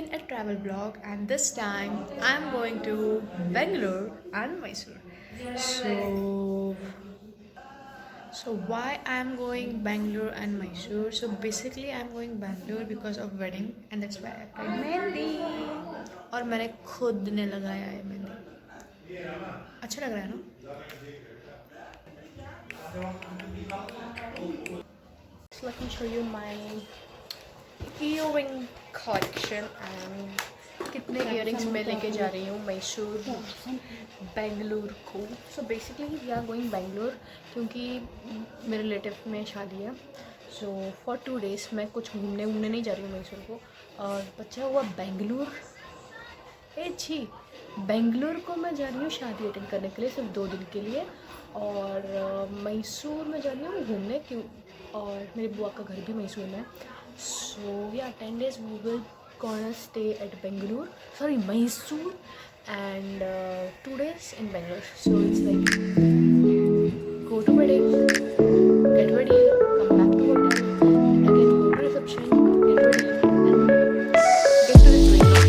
again a travel vlog, and this time I'm going to Bangalore and Mysore. So, so why I'm going Bangalore and Mysore? So basically I'm going Bangalore because of wedding, and that's why I applied mehndi और मैंने खुद ने लगाया है मेहंदी. अच्छा लग रहा है ना? So let me show you my earring collection and कितने इयरिंग्स मैं लेके जा रही हूँ मैसूर बेंगलुरु को. So basically we are going Bangalore क्योंकि मेरे रिलेटिव में शादी है. सो फॉर 2 days मैं कुछ घूमने नहीं जा रही हूँ मैसूर को. और बचा हुआ बेंगलुरु बेंगलुरु को मैं जा रही हूँ शादी अटेंड करने के लिए सिर्फ 2 दिन के लिए. और मैसूर में जा रही हूँ घूमने क्यों, और मेरी बुआ का घर भी मैसूर में है. सो या 10 days we will gonna stay at Mysore, and 2 days in Bangalore. So it's like go to wedding, get ready, come back to hotel, and again go to reception, get ready, and get to the train.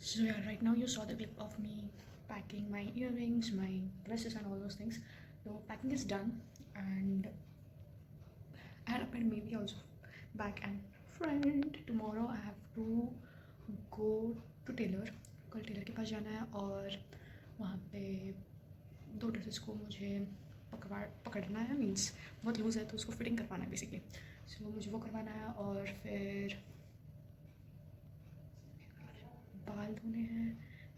So yeah, right now you saw the clip of me packing my earrings, my dresses, and all those things. So packing is done, and I had applied maybe also back and front. Tomorrow I have to go to tailor. कल tailor के पास जाना है और वहाँ पे 2 dresses को मुझे पकड़ना है. मीन्स बहुत लूज़ है तो उसको फिटिंग करवाना है बेसिकली. सो मुझे वो करवाना है और फिर बाल धोने हैं.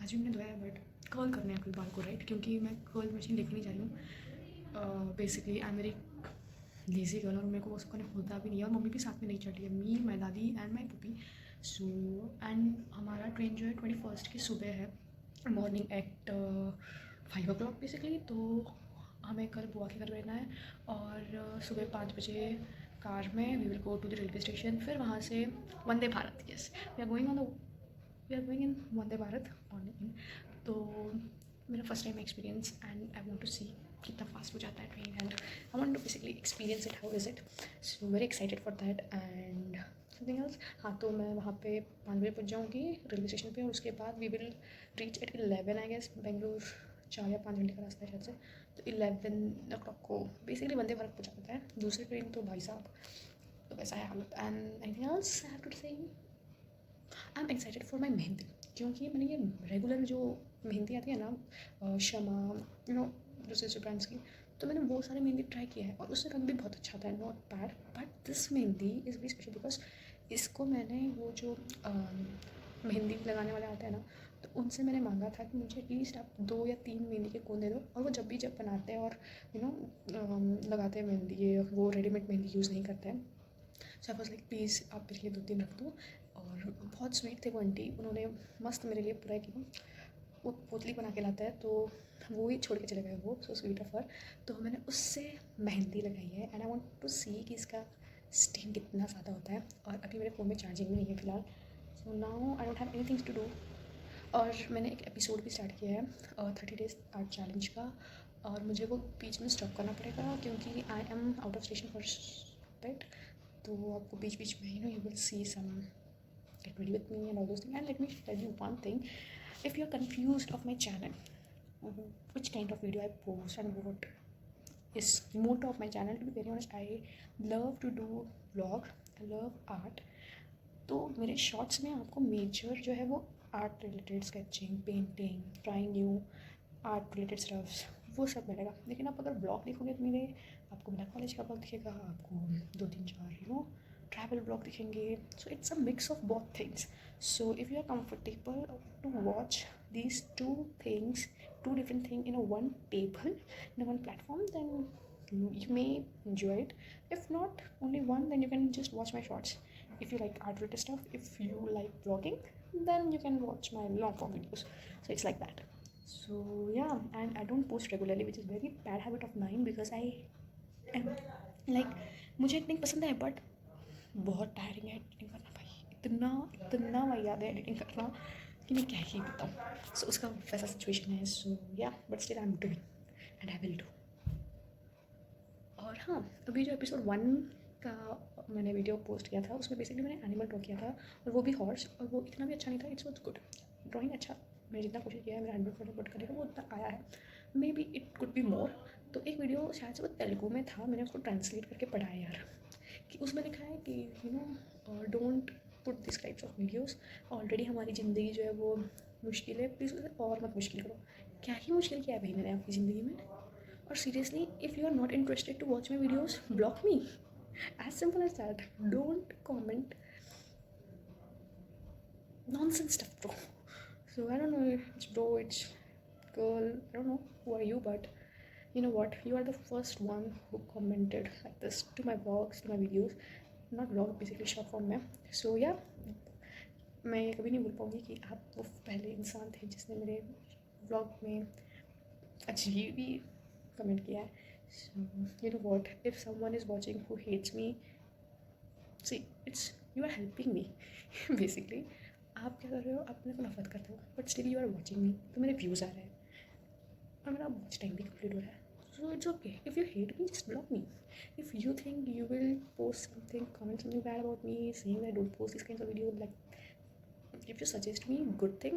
आज भी मैंने धोया है बट कर्ल करने हैं फिर बाल को, राइट, क्योंकि मैं कर्ल मशीन लेके नहीं जा रही हूँ. Basically I am very lazy girl और मेरे को वो सब करने होता भी नहीं है. और मम्मी भी साथ में नहीं चढ़ी है, मी, माई दादी एंड माई पुपी. सो एंड हमारा ट्रेन जो है 21st की सुबह है, मॉर्निंग एट 5 o'clock बेसिकली. तो हमें कल बुआ के घर रहना है और सुबह 5 बजे कार में we will go to the railway station. फिर वहाँ से Vande Bharat, yes, we are going in Vande Bharat on. तो मेरा first time experience and I want to see कितना फास्ट हो जाता है train, and I want to basically experience it, how is it. So very excited for that. And something else. हाँ, तो मैं वहाँ पे 5 बजे पहुँच जाऊँगी रेलवे स्टेशन पे, और उसके बाद we will reach at 11 I guess. Bengaluru 4 या 5 घंटे का रास्ता है शायद से, तो 11 o'clock को बेसिकली वंदे भारत पहुँचा देता है। दूसरी ट्रेन तो भाई साहब, तो वैसा है हालत। And anything else I have to say, I am excited for my mehndi, क्योंकि मैंने ये रेगुलर जो मेहंदी आती है ना, शमा, यू नो, दूसरे ब्रांड्स की, तो मैंने वो सारे मेहंदी ट्राई किया है और उससे रंग भी बहुत अच्छा था, not bad. But this mehndi is very special because इसको मैंने वो जो मेहंदी लगाने वाले आते हैं ना, तो उनसे मैंने मांगा था कि मुझे एटलीस्ट आप 2 या 3 मेहंदी के कोन दे दो, और वो जब बनाते हैं और यू नो लगाते हैं मेहंदी, ये वो रेडीमेड मेहंदी यूज़ नहीं करते हैं। सो आई वाज लाइक प्लीज़ आप मेरे लिए 2-3 रख दो। और बहुत स्वीट थे वो आंटी, उन्होंने मस्त मेरे लिए पूरा एक वो पोतली बना के लाता है, तो वो ही छोड़ के चले गए वो, सो स्वीट ऑफ हर। तो मैंने उससे मेहंदी लगाई है एंड आई वांट टू सी कि इसका स्टेन कितना ज़्यादा होता है। और अभी मेरे फ़ोन में चार्जिंग भी नहीं है फ़िलहाल, so now I don't have anything to do. और मैंने एक एपिसोड भी स्टार्ट किया है 30 डेज़ आर्ट चैलेंज का, और मुझे वो बीच में स्टॉप करना पड़ेगा क्योंकि I am out of station for right. तो आपको बीच बीच में you will see some get ready with me and all those things. And let me tell you one thing, if you're confused of my channel, which kind of video I post and what is motto of my channel, to be very honest, I love to do vlog, I love art. तो मेरे shorts में आपको major जो है वो art related sketching, painting, trying new art related stuffs, वो सब मिलेगा। लेकिन आप अगर ब्लॉग देखोगे तो मेरे आपको मेरा कॉलेज का ब्लॉग दिखेगा, आपको 2-3-4 travel vlog दिखेंगे। So it's a mix of both things. So if you are comfortable to watch these two different things in a one table, in a one platform, then you may enjoy it. If not only one, then you can just watch my shorts. If you like art related stuff, if you like vlogging, then you can watch my long form videos. So it's like that. So yeah, and I don't post regularly, which is very bad habit of mine because I am like, मुझे editing पसंद है but बहुत tiring है editing करना भाई, इतना याद है एडिटिंग करना कि मैं क्या ही बताऊँ। सो उसका वैसा सिचुएशन है। सो या but still I am doing and I will do. और हाँ, अभी जो एपिसोड 1 का मैंने वीडियो पोस्ट किया था उसमें बेसिकली मैंने एनिमल ड्रॉ किया था, और वो भी हॉर्स, और वो इतना भी अच्छा नहीं था। इट्स वॉज गुड ड्राइंग, अच्छा मैंने जितना कोशिश किया है मेरा 100% पुट करने का वो उतना आया है, may be it could be more. तो एक वीडियो शायद से वो तेलुगु में था, मैंने उसको ट्रांसलेट करके पढ़ा है यार, कि उसमें लिखा है कि you know don't put this types of videos, already हमारी ज़िंदगी जो है वो मुश्किल है, प्लीज़ उसे और मत मुश्किल करो। क्या ही मुश्किल किया है भाई मैंने आपकी ज़िंदगी में? और seriously if you are not interested to watch my videos, block me, as simple as that. Don't comment nonsense stuff, bro. So I don't know if it's bro, it's girl, I don't know who are you, but you know what, you are the first one who commented like this to my vlogs, to my videos, not vlog, basically short form में। So yeah, मैं कभी नहीं भूल पाऊँगी कि आप वो पहले इंसान थे जिसने मेरे vlog में अजीब ही कमेंट किया है। So you know what, if someone is watching who hates me, see, it's you are helping me basically। आप क्या कर रहे हो, आप मेरे को नफरत करते हो but still you are watching me, तो मेरे व्यूज़ आ रहे हैं और मेरा वॉच टाइम भी कंप्लीट हो रहा है। So it's okay, if you hate me just block me. If you think you will post something, comment something bad about me, saying that don't post this kinds of video, like if you suggest me good thing,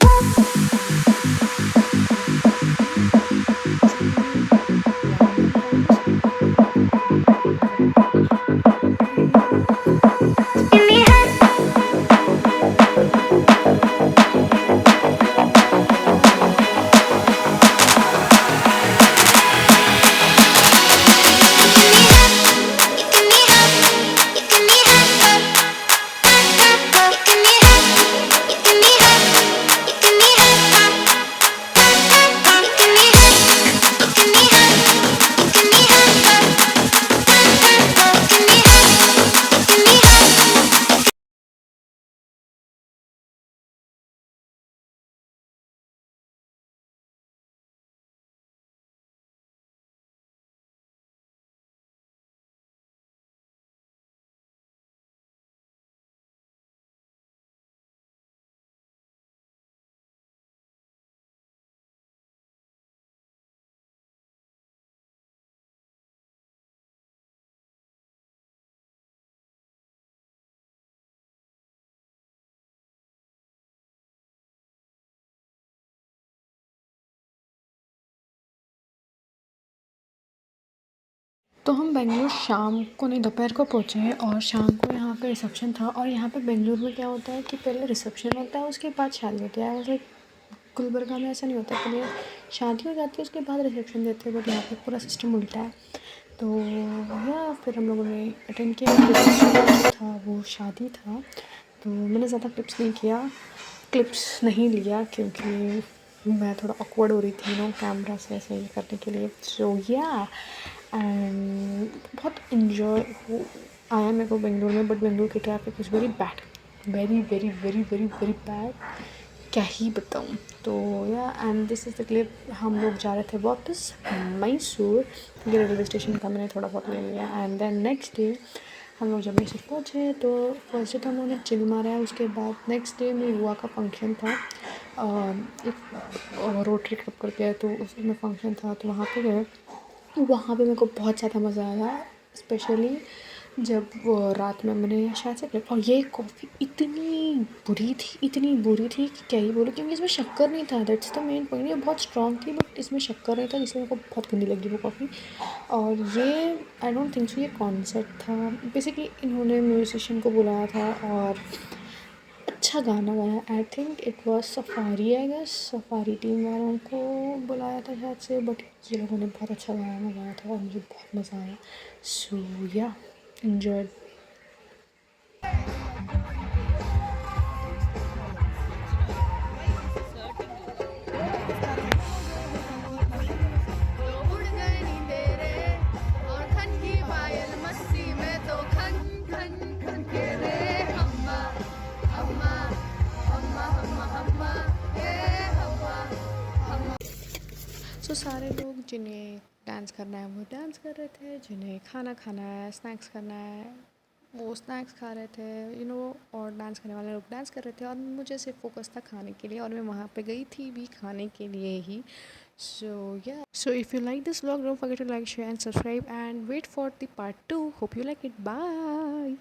तो हम बेंगलुरु शाम को नहीं दोपहर को पहुँचे हैं और शाम को यहाँ पे रिसेप्शन था। और यहाँ पे बेंगलुरु में क्या होता है कि पहले रिसेप्शन होता है उसके बाद शादी होती है। लाइक गुलबर्गा में ऐसा नहीं होता, पहले शादी हो जाती है उसके बाद रिसेप्शन देते हैं, बट यहाँ पे पूरा सिस्टम उल्टा है। तो या फिर हम लोगों ने अटेंड किया, जो था वो शादी था। तो मैंने ज़्यादा क्लिप्स नहीं लिया क्योंकि मैं थोड़ा ऑकवर्ड हो रही थी कैमरा से ऐसे ये करने के लिए। सो या एंड बहुत इन्जॉय आया मेरे को बेंगलुरु में। बट बेंगलुरु की traffic is very bad, very very very very very bad, क्या ही बताऊँ। तो या and this is the clip. हम लोग जा रहे थे वापस मैसूर, ये रेलवे स्टेशन का मैंने थोड़ा बहुत ले लिया। एंड देन नेक्स्ट डे हम लोग जब मैसूर पहुँचे तो फर्स्ट डे तो हम लोगों ने चिल मारा है। उसके बाद नेक्स्ट डे मेरी बुआ का फंक्शन था, एक रोटरी क्लब करके है, तो उसमें फंक्शन था तो वहाँ पे गए। वहाँ पे मेरे को बहुत ज़्यादा मज़ा आया, स्पेशली जब वो रात में मैंने शायद से और ये कॉफ़ी इतनी बुरी थी कि क्या ही बोलूँ, क्योंकि इसमें शक्कर नहीं था। That's the main point. ये बहुत स्ट्रॉन्ग थी बट इसमें शक्कर नहीं था, जिससे मेरे को बहुत गंदी लगी वो कॉफ़ी। और ये आई डोंट थिंक सो ये कॉन्सर्ट था। बेसिकली इन्होंने म्यूजिशियन को बुलाया था और अच्छा गाना गाया। I think it was safari, I guess safari team वालों को बुलाया था शायद से, बट ये लोगों ने बहुत अच्छा गाना गाया था और मुझे बहुत मज़ा आया। सो या enjoyed. उड़ गए नी तेरे और खन की पायल मस्ती में तो खन खन खन के रे हम्मा हम्मा हम्मा हम्मा हम्मा ये हम्मा हम्मा। सो सारे लोग जिन्हें डांस करना है वो डांस कर रहे थे, जिन्हें खाना खाना है, स्नैक्स करना है वो स्नैक्स खा रहे थे, और डांस करने वाले लोग डांस कर रहे थे। और मुझे सिर्फ फोकस था खाने के लिए, और मैं वहाँ पे गई थी भी खाने के लिए ही। So if you like this vlog, don't forget to like, share and subscribe, and wait for the part 2. Hope you like it. Bye.